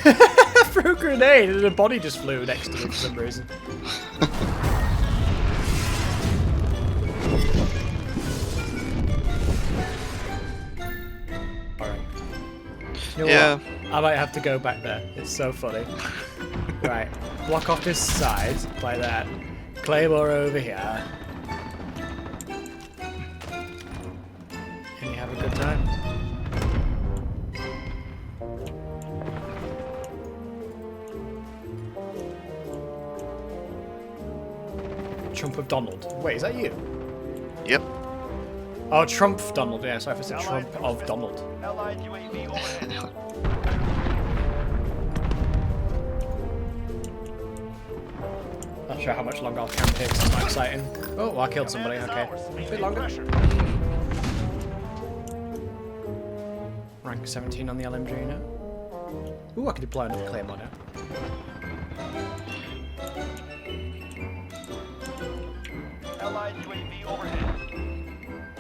Threw a grenade and a body just flew next to me for some reason. Alright. You know what? I might have to go back there. It's so funny. Right. Block off this side like that. Claymore over here. And you have a good time. Trump of Donald. Wait, is that you? Yep. Oh, Trump Donald. Yeah, sorry if it's a Trump of Donald. Not sure how much longer I'll camp here because it's not exciting. Oh, well, I killed somebody. Okay. A bit longer. Rank 17 on the LMG now. Ooh, I can deploy another Claymore now. Allied UAV overhead.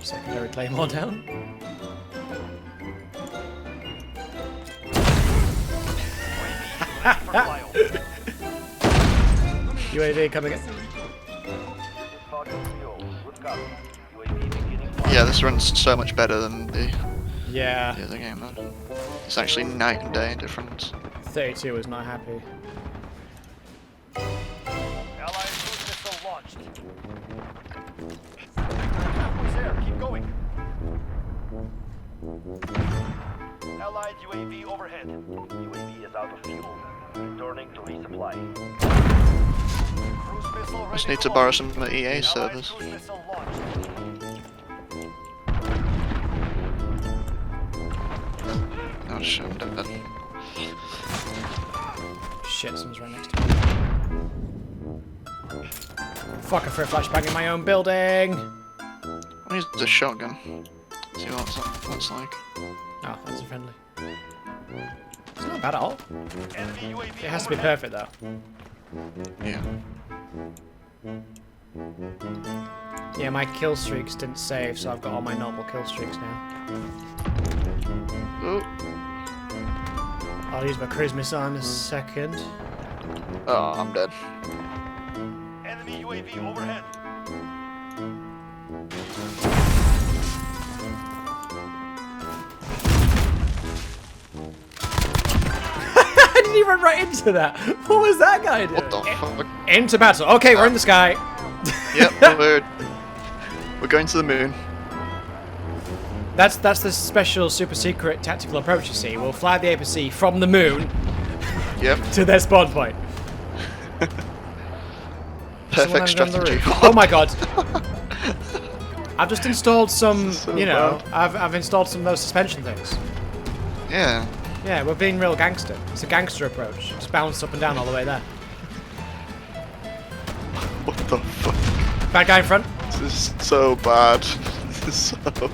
Secondary Claymore down. UAV coming in. Yeah, this runs so much better than the Yeah. other game. Man. It's actually night and day difference. 32 was not happy. Allied cruise missile launched. Who's there? Keep going. Allied UAV overhead. UAV is out of fuel. Returning to resupply. Cruise missile ready Just need to launch. borrow some of the EA Allied servers. cruise missile launched. Oh shit, I'm dead. Shit, someone's right next to me. Fuck, I threw a flashbang in my own building! I use the shotgun. See what that's like. Oh, that's a friendly. It's not bad at all. Enemy UAV It has to be overhead. perfect though. Yeah. Yeah, my kill streaks didn't save, so I've got all my normal kill streaks now. Oh. I'll use my cruise missile in a second. Oh, I'm dead. Enemy UAV overhead. I didn't even run right into that! What was that guy doing? What the fuck? Into battle. Okay, we're in the sky. Yep, we're going to the moon. That's the special super secret tactical approach, you see. We'll fly the APC from the moon Yep. to their spawn point. Perfect Someone under the strategy. roof. Oh my god. I've just installed some, So you know, bad. I've installed some of those suspension things. Yeah. Yeah, we're being real gangster. It's a gangster approach. Just bounce up and down all the way there. What the fuck? Bad guy in front. This is so bad. This is so bad.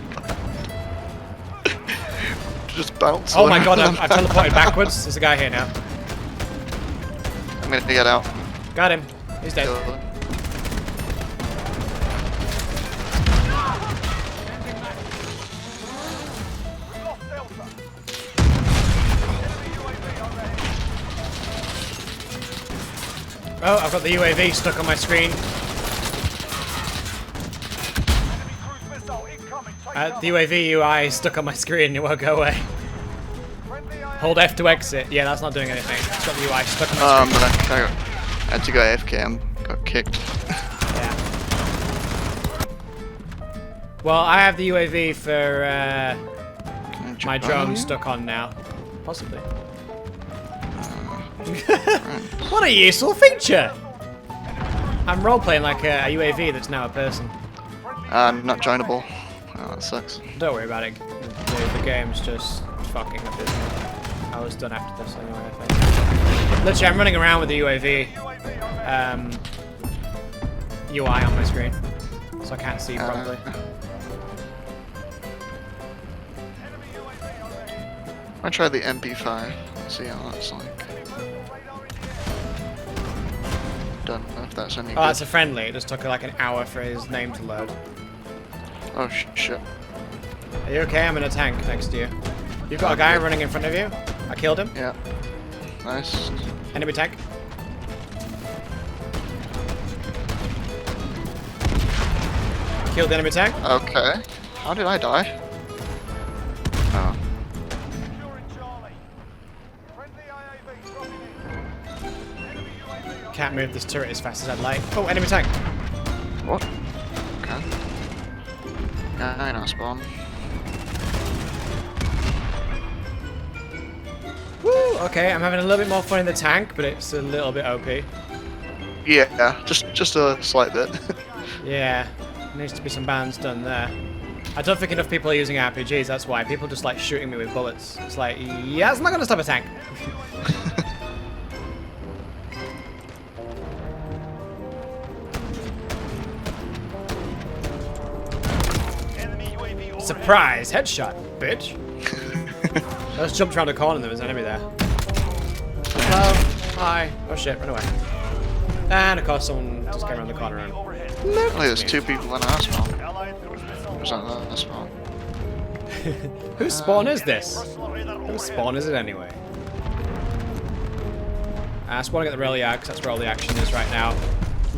Just bounce. Oh my god, around. I've teleported backwards. There's a guy here now. I'm gonna get out. Got him. He's dead. Kill him. Lost Delta. Enemy UAV overhead. Oh, I've got the UAV stuck on my screen. Enemy cruise missile incoming. Take The cover. UAV UI is stuck on my screen. It won't go away. Friendly Hold F to exit. Yeah, that's not doing anything. It's got the UI stuck on my screen. I had to go AFK and got kicked. Yeah. Well, I have the UAV for my drone stuck on now. Possibly. What a useful feature! I'm role-playing like a UAV that's now a person. Not joinable. Oh, that sucks. Don't worry about it. The game's just fucking abysmal. I was done after this anyway, I think. Literally, I'm running around with the UAV UI on my screen, so I can't see properly. I tried the MP5. Let's see how that's like. Don't know if that's any Oh, good. that's a friendly. It just took like an hour for his name to load. Oh shit. Are you okay? I'm in a tank next to you. You've got a guy running in front of you. I killed him. Yeah. Nice. Enemy tank. Killed the enemy tank. Okay. How did I die? Oh. Securing Charlie. Friendly IAV dropping in. Enemy UAV on Can't move this turret as fast as I'd like. Oh, enemy tank. What? Okay. Guy not spawn. Woo! Okay, I'm having a little bit more fun in the tank, but it's a little bit OP. Yeah, just a slight bit. Yeah, needs to be some bands done there. I don't think enough people are using RPGs, that's why. People just like shooting me with bullets. It's like, yeah, it's not gonna stop a tank. enemy UAV overhead. Surprise! Headshot, bitch. I just jumped around the corner and there was an enemy there. Hello? Hi. Oh shit, run away. And of course someone just came around the corner and Overhead. Only there's 2 people in our spawn. Allied cruise missile. Was that the spawn? whose spawn is this? Personal radar Whose overhead. spawn is it anyway? Spawning at the rail yard, because that's where all the action is right now.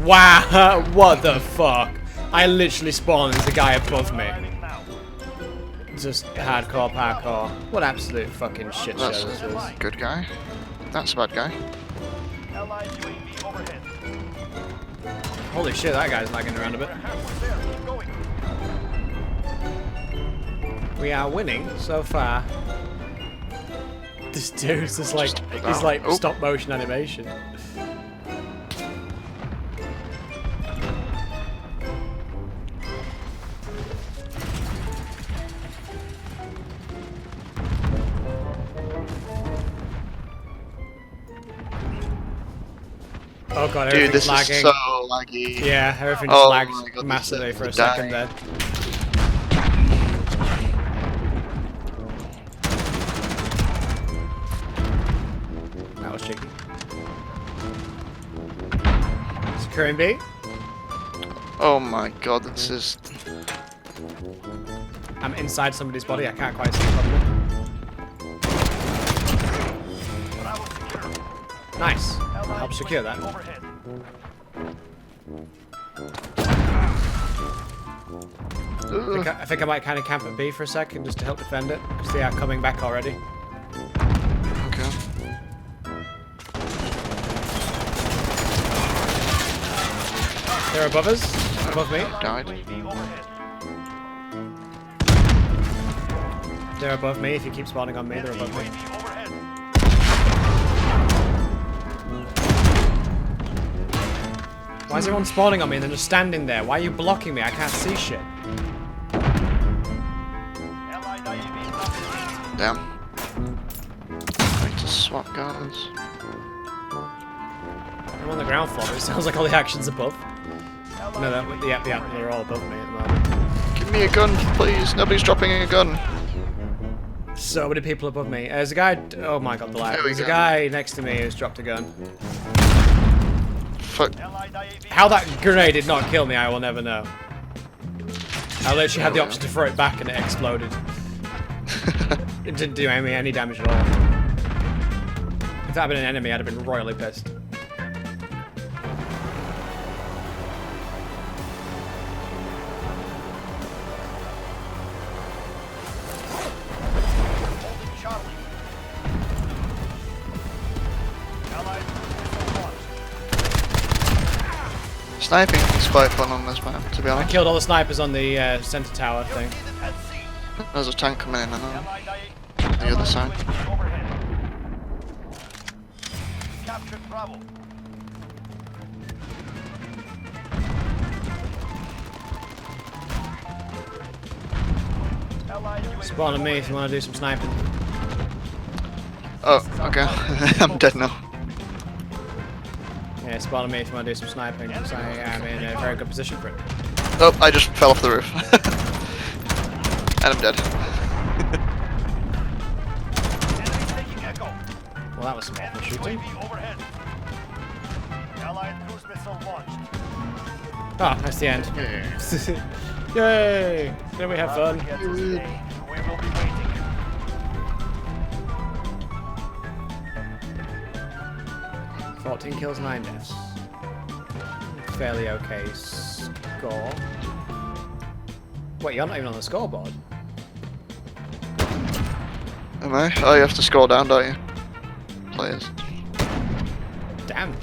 Wow, what the fuck? I literally spawned as the guy above me. Arriving now. Just hardcore parkour. What absolute fucking shit show That's this is. a good guy. That's a bad guy. Allied UAV overhead. Holy shit, that guy's lagging around a bit. Halfway there. Keep going. We are winning so far. This dude's just like, Just he's like oh. stop motion animation. Oh god, Dude, everything's this lagging. is so laggy. Yeah, everything Oh just my lagged God, massively this is for a second dying. there. That was cheeky. Securing B. Oh my god, this is... I'm inside somebody's body, I can't quite see properly. Nice. I'll help secure that. Overhead. I think I might kind of camp at B for a second just to help defend it, because they are coming back already. Okay. They're above us, above me. Died. UAV overhead. They're above me. If you keep spawning on me, they're above me. UAV overhead. Why is everyone spawning on me and then just standing there? Why are you blocking me? I can't see shit. Allied IAV dropping. Damn. Like to swap guns. I'm on the ground floor, but it sounds like all the action's above. No, yeah, they're all above me at the moment. Give me a gun, please. Nobody's dropping a gun. So many people above me. There's a guy. Oh my god, the lag. There we There's a go. guy next to me who's dropped a gun. Fuck. Allied IAV. How that grenade did not kill me, I will never know. I literally had the option to throw it back and it exploded. It didn't do any damage at all. If that had been an enemy, I'd have been royally pissed. Holding Charlie. Allied cruise missile launched. Sniping is quite fun on this map, to be I honest. killed all the snipers on the center tower thing. Needed at sea. There's a tank coming in, and Allied IAV. the other side. UAV overhead. Captured Bravo. Allied UAV Spawn on me if you want to do some sniping. Oh, okay. I'm dead now. Yeah, spawn on me if you want to do some sniping, because I am in a very good position for it. Oh, I just fell off the roof. And I'm dead. Enemy taking Echo. Well, that was some awful shooting. UAV overhead. Allied cruise missile launched. Ah, that's the end. Yeah. Yay! Then we have fun. Forget to stay. We will be waiting. 14 kills, 9 deaths. Fairly okay score. Wait, you're not even on the scoreboard. Am I? Oh, you have to scroll down, don't you? Players. Damn.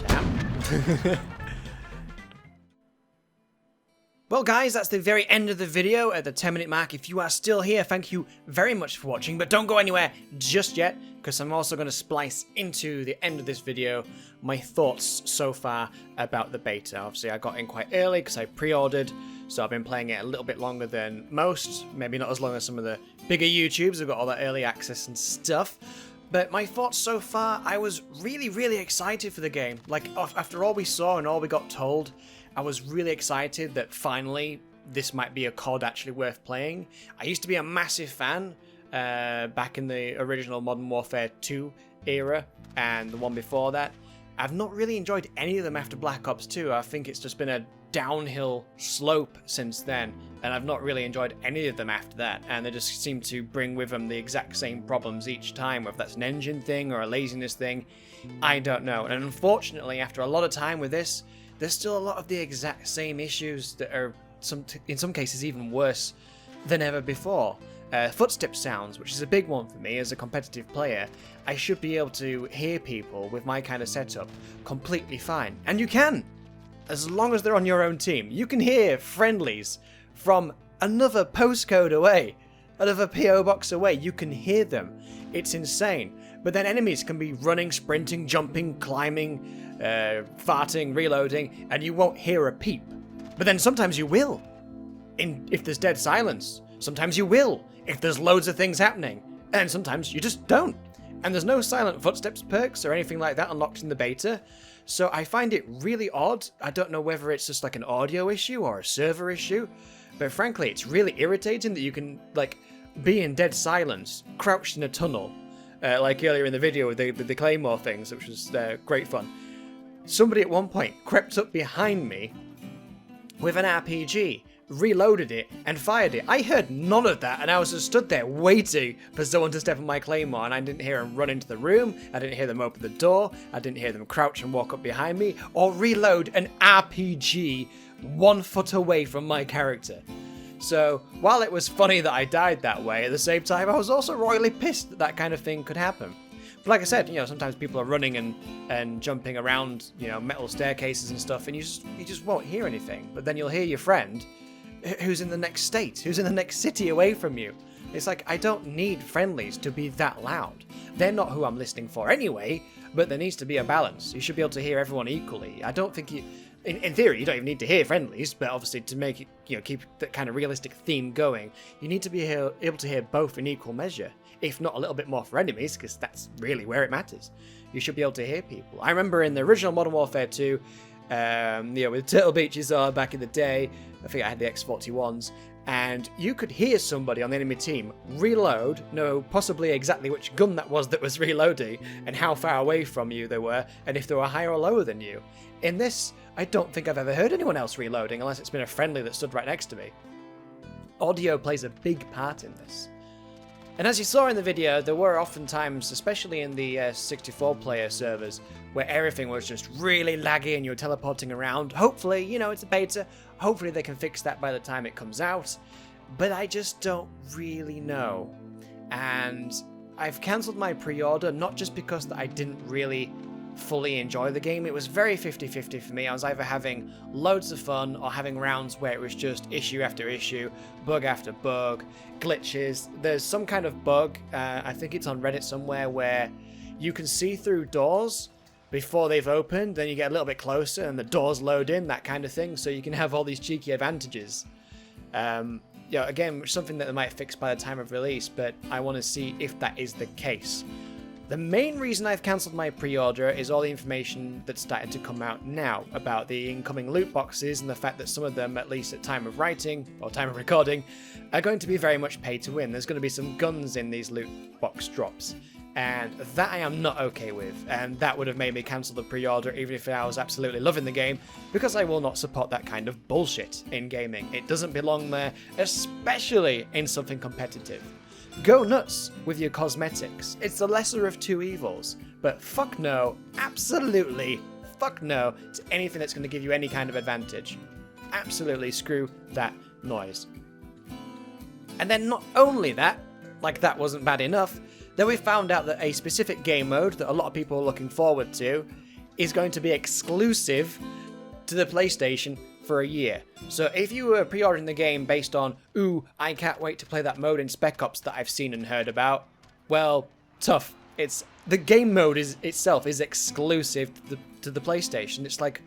Well guys, that's the very end of the video at the 10-minute mark. If you are still here, thank you very much for watching, but don't go anywhere just yet, because I'm also going to splice into the end of this video my thoughts so far about the beta. Obviously I got in quite early because I pre-ordered, so I've been playing it a little bit longer than most, maybe not as long as some of the bigger YouTubers who've got all that early access and stuff. But my thoughts so far, I was really excited for the game. Like, after all we saw and all we got told, I was really excited that finally this might be a COD actually worth playing. I used to be a massive fan back in the original Modern Warfare 2 era and the one before that. I've not really enjoyed any of them after Black Ops 2. I think it's just been a downhill slope since then, and I've not really enjoyed any of them after that, and they just seem to bring with them the exact same problems each time, whether that's an engine thing or a laziness thing, I don't know. And unfortunately, after a lot of time with this, there's still a lot of the exact same issues that are in some cases even worse than ever before. Footstep sounds, which is a big one for me as a competitive player. I should be able to hear people with my kind of setup completely fine, and you can, as long as they're on your own team. You can hear friendlies from another postcode away, another PO box away. You can hear them. It's insane. But then enemies can be running, sprinting, jumping, climbing, farting, reloading, and you won't hear a peep. But then sometimes you will, if there's dead silence. Sometimes you will, if there's loads of things happening. And sometimes you just don't. And there's no silent footsteps perks or anything like that unlocked in the beta. So I find it really odd. I don't know whether it's just like an audio issue or a server issue, but frankly, it's really irritating that you can like be in dead silence, crouched in a tunnel, like earlier in the video with the Claymore things, which was great fun. Somebody at one point crept up behind me with an RPG, reloaded it, and fired it. I heard none of that, and I was just stood there waiting for someone to step on my Claymore, and I didn't hear them run into the room, I didn't hear them open the door, I didn't hear them crouch and walk up behind me, or reload an RPG 1 foot away from my character. So, while it was funny that I died that way, at the same time, I was also royally pissed that that kind of thing could happen. But like I said, you know, sometimes people are running and jumping around, you know, metal staircases and stuff, and you just won't hear anything. But then you'll hear your friend who's in the next state, who's in the next city away from you. It's like, I don't need friendlies to be that loud. They're not who I'm listening for anyway, but there needs to be a balance. You should be able to hear everyone equally. I don't think in theory, you don't even need to hear friendlies, but obviously to make it, you know, keep that kind of realistic theme going, you need to be able to hear both in equal measure, if not a little bit more for enemies, because that's really where it matters. You should be able to hear people. I remember in the original Modern Warfare 2, you know, with Turtle Beaches back in the day, I think I had the X41s, and you could hear somebody on the enemy team reload, know possibly exactly which gun that was reloading, and how far away from you they were, and if they were higher or lower than you. In this, I don't think I've ever heard anyone else reloading, unless it's been a friendly that stood right next to me. Audio plays a big part in this. And as you saw in the video, there were often times, especially in the 64-player servers, where everything was just really laggy and you were teleporting around. Hopefully, you know, it's a beta, hopefully they can fix that by the time it comes out, but I just don't really know. And I've cancelled my pre-order, not just because that I didn't really fully enjoy the game. It was very 50-50 for me. I was either having loads of fun or having rounds where it was just issue after issue, bug after bug, glitches. There's some kind of bug, I think it's on Reddit somewhere, where you can see through doors before they've opened, then you get a little bit closer and the doors load in, that kind of thing, so you can have all these cheeky advantages. You know, again, something that they might fix by the time of release, but I want to see if that is the case. The main reason I've cancelled my pre-order is all the information that's started to come out now about the incoming loot boxes and the fact that some of them, at least at time of writing or time of recording, are going to be very much pay to win. There's going to be some guns in these loot box drops. And that I am not okay with, and that would have made me cancel the pre-order even if I was absolutely loving the game, because I will not support that kind of bullshit in gaming. It doesn't belong there, especially in something competitive. Go nuts with your cosmetics. It's the lesser of two evils, but fuck no, absolutely fuck no to anything that's going to give you any kind of advantage. Absolutely screw that noise. And then not only that, like that wasn't bad enough, then we found out that a specific game mode that a lot of people are looking forward to is going to be exclusive to the PlayStation for a year. So if you were pre-ordering the game based on, ooh, I can't wait to play that mode in Spec Ops that I've seen and heard about, well, tough. The game mode itself is exclusive to the PlayStation. It's like,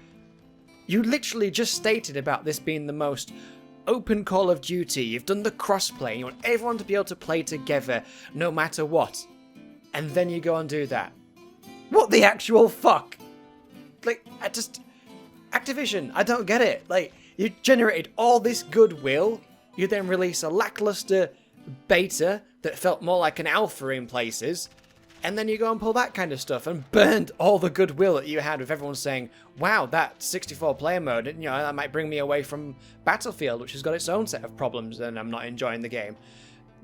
you literally just stated about this being the most open Call of Duty, you've done the crossplay, you want everyone to be able to play together no matter what, and then you go and do that. What the actual fuck? Like, Activision, I don't get it. Like, you generated all this goodwill, you then release a lackluster beta that felt more like an alpha in places, and then you go and pull that kind of stuff and burned all the goodwill that you had with everyone saying, wow, that 64-player mode, that might bring me away from Battlefield, which has got its own set of problems, and I'm not enjoying the game.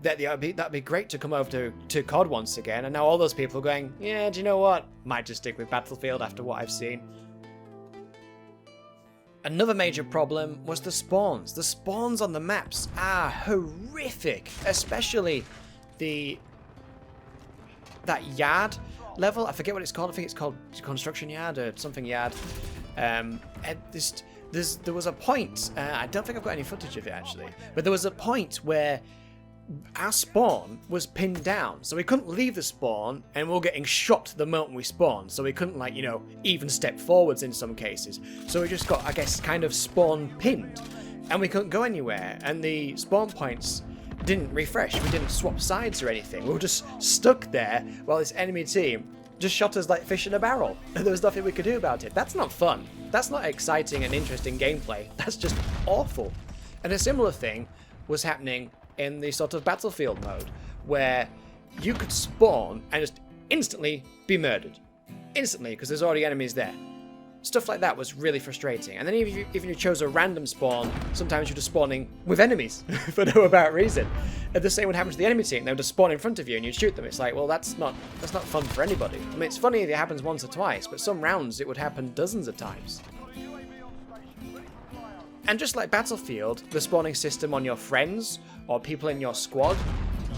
That'd be great to come over to COD once again, and now all those people are going, yeah, do you know what? Might just stick with Battlefield after what I've seen. Another major problem was the spawns. The spawns on the maps are horrific, especially that yard level. I forget what it's called. I think it's called construction yard or something yard. And there was a point. I don't think I've got any footage of it actually, but there was a point where our spawn was pinned down, so we couldn't leave the spawn, and we were getting shot the moment we spawned. So we couldn't even step forwards in some cases. So we just got, I guess, kind of spawn pinned, and we couldn't go anywhere. And the spawn points didn't refresh, we didn't swap sides or anything, we were just stuck there while this enemy team just shot us like fish in a barrel, and there was nothing we could do about it. That's not fun, that's not exciting and interesting gameplay, that's just awful. And a similar thing was happening in the sort of Battlefield mode, where you could spawn and just instantly be murdered. Instantly, because there's already enemies there. Stuff like that was really frustrating. And then even if you chose a random spawn, sometimes you're just spawning with enemies for no apparent reason. And the same would happen to the enemy team. They would just spawn in front of you and you'd shoot them. It's like, well, that's not fun for anybody. I mean, it's funny if it happens once or twice, but some rounds it would happen dozens of times. And just like Battlefield, the spawning system on your friends or people in your squad,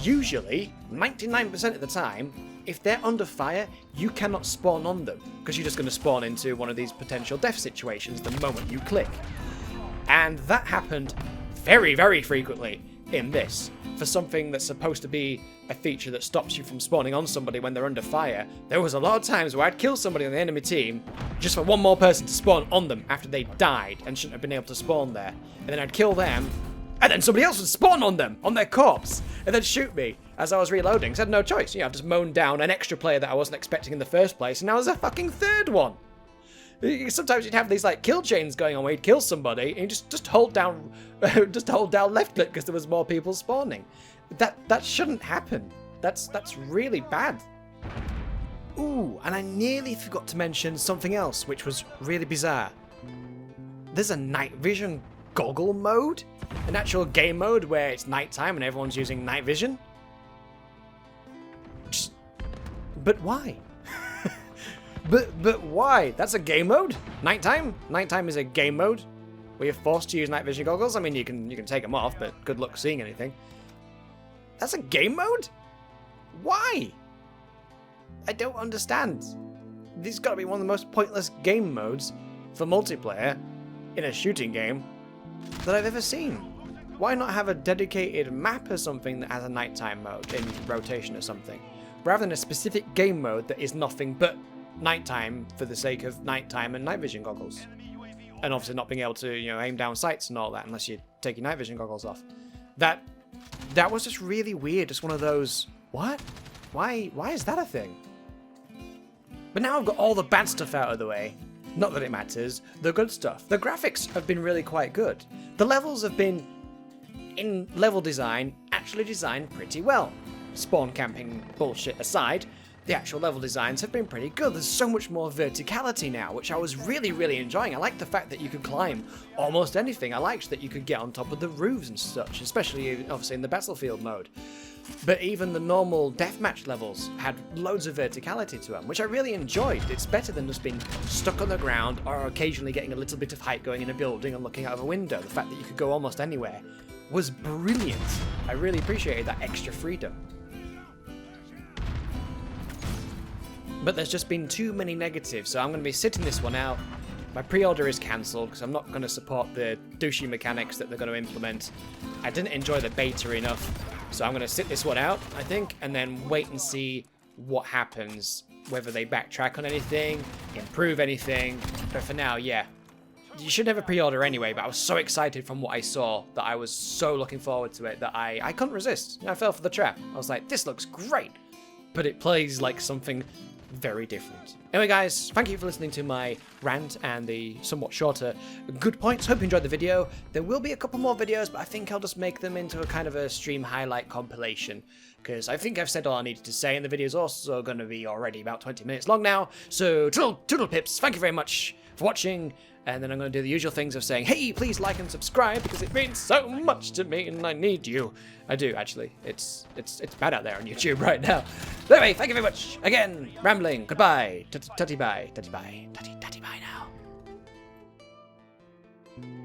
usually, 99% of the time, if they're under fire, you cannot spawn on them, because you're just going to spawn into one of these potential death situations the moment you click. And that happened very, very frequently in this. For something that's supposed to be a feature that stops you from spawning on somebody when they're under fire, there was a lot of times where I'd kill somebody on the enemy team just for one more person to spawn on them after they died and shouldn't have been able to spawn there. And then I'd kill them, and then somebody else would spawn on them, on their corpse, and then shoot me as I was reloading. So I had no choice. I've just mown down an extra player that I wasn't expecting in the first place, and now there's a fucking third one. Sometimes you'd have these kill chains going on where you'd kill somebody and you just hold down left click because there was more people spawning. That shouldn't happen. That's really bad. Ooh, and I nearly forgot to mention something else which was really bizarre. There's a night vision goggle mode, an actual game mode where it's nighttime and everyone's using night vision. But why? But why? That's a game mode? Nighttime? Nighttime is a game mode where you're forced to use night vision goggles. I mean, you can take them off, but good luck seeing anything. That's a game mode? Why? I don't understand. This has got to be one of the most pointless game modes for multiplayer in a shooting game that I've ever seen. Why not have a dedicated map or something that has a nighttime mode in rotation or something, rather than a specific game mode that is nothing but nighttime for the sake of nighttime and night vision goggles, and obviously not being able to aim down sights and all that unless you take your night vision goggles off. That was just really weird. Just one of those, what? Why is that a thing? But now I've got all the bad stuff out of the way. Not that it matters. The good stuff. The graphics have been really quite good. The levels have been, in level design, actually designed pretty well. Spawn camping bullshit aside, the actual level designs have been pretty good. There's so much more verticality now, which I was really, really enjoying. I liked the fact that you could climb almost anything. I liked that you could get on top of the roofs and such, especially obviously in the battlefield mode. But even the normal deathmatch levels had loads of verticality to them, which I really enjoyed. It's better than just being stuck on the ground or occasionally getting a little bit of height going in a building and looking out of a window. The fact that you could go almost anywhere was brilliant. I really appreciated that extra freedom. But there's just been too many negatives, so I'm going to be sitting this one out. My pre-order is cancelled because I'm not going to support the douchey mechanics that they're going to implement. I didn't enjoy the beta enough, so I'm going to sit this one out, I think, and then wait and see what happens, whether they backtrack on anything, improve anything. But for now, yeah. You should have a pre-order anyway, but I was so excited from what I saw that I was so looking forward to it that I couldn't resist. I fell for the trap. I was like, this looks great, but it plays like something very different. Anyway guys, thank you for listening to my rant and the somewhat shorter good points. Hope you enjoyed the video. There will be a couple more videos, but I think I'll just make them into a kind of a stream highlight compilation, because I think I've said all I needed to say, and the video is also going to be already about 20 minutes long now. So toodle pips, thank you very much for watching. And then I'm going to do the usual things of saying, hey, please like and subscribe, because it means so much to me and I need you. I do, actually. It's bad out there on YouTube right now. But anyway, thank you very much. Again, rambling. Goodbye. Tutty bye. Tutty bye. Tutty bye now.